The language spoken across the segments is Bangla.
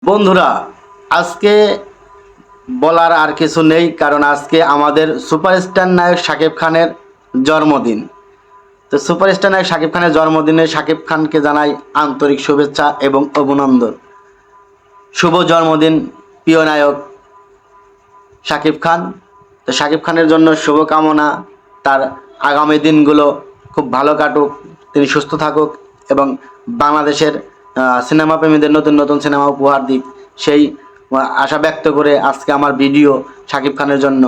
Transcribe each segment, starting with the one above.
বন্ধুরা, আজকে বলার আর কিছু নেই, কারণ আজকে আমাদের সুপারস্টার নায়ক শাকিব খানের জন্মদিন। তো সুপারস্টার নায়ক শাকিব খানের জন্মদিনে শাকিব খানকে জানাই আন্তরিক শুভেচ্ছা এবং অভিনন্দন। শুভ জন্মদিন প্রিয় নায়ক শাকিব খান। তো শাকিব খানের জন্য শুভকামনা, তার আগামী দিনগুলো খুব ভালো কাটুক, তিনি সুস্থ থাকুক এবং বাংলাদেশের সিনেমা প্রেমীদের নতুন নতুন সিনেমা উপহার দিক, সেই আশা ব্যক্ত করে আজকে আমার ভিডিও শাকিব খানের জন্য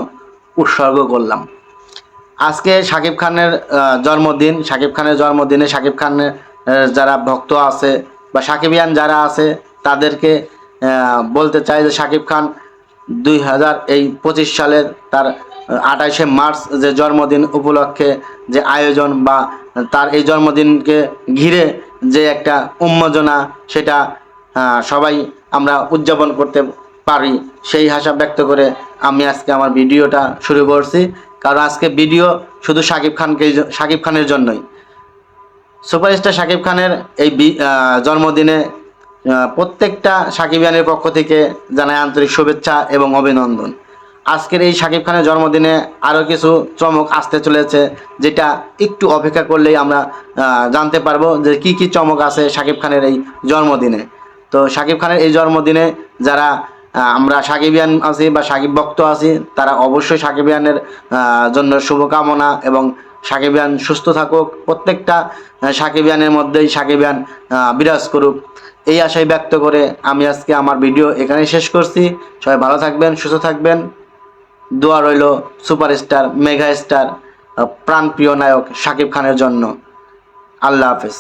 উৎসর্গ করলাম। আজকে শাকিব খানের জন্মদিন। শাকিব খানের জন্মদিনে শাকিব খানের যারা ভক্ত আছে বা সাকিবিয়ান যারা আছে তাদেরকে বলতে চাই যে শাকিব খান 2025 সালের তার 28শে মার্চ যে জন্মদিন উপলক্ষে যে আয়োজন বা তার এই জন্মদিনকে ঘিরে যে একটা উন্মাদনা, সেটা সবাই আমরা উদযাপন করতে পারি, সেই আশা ব্যক্ত করে আমি আজকে আমার ভিডিওটা শুরু করছি। কারণ আজকে ভিডিও শুধু শাকিব খানের জন্যই। সুপারস্টার শাকিব খানের এই জন্মদিনে প্রত্যেকটা সাকিবিয়ানের পক্ষ থেকে জানাই আন্তরিক শুভেচ্ছা এবং অভিনন্দন। আজকের এই শাকিব খানের জন্মদিনে আরও কিছু চমক আসতে চলেছে, যেটা একটু অপেক্ষা করলেই আমরা জানতে পারবো যে কি কি চমক আছে শাকিব খানের এই জন্মদিনে। তো শাকিব খানের এই জন্মদিনে যারা আমরা সাকিবিয়ান আছি বা সাকিব ভক্ত আছি, তারা অবশ্যই সাকিবিয়ানের জন্য শুভকামনা এবং সাকিবিয়ান সুস্থ থাকুক, প্রত্যেকটা সাকিবিয়ানের মধ্যেই সাকিবিয়ান বিরাজ করুক, এই আশাই ব্যক্ত করে আমি আজকে আমার ভিডিও এখানেই শেষ করছি। সবাই ভালো থাকবেন, সুস্থ থাকবেন। দোয়া রইল সুপারস্টার, মেগা স্টার, প্রাণপ্রিয় নায়ক শাকিব খানের জন্য। আল্লাহ হাফেজ।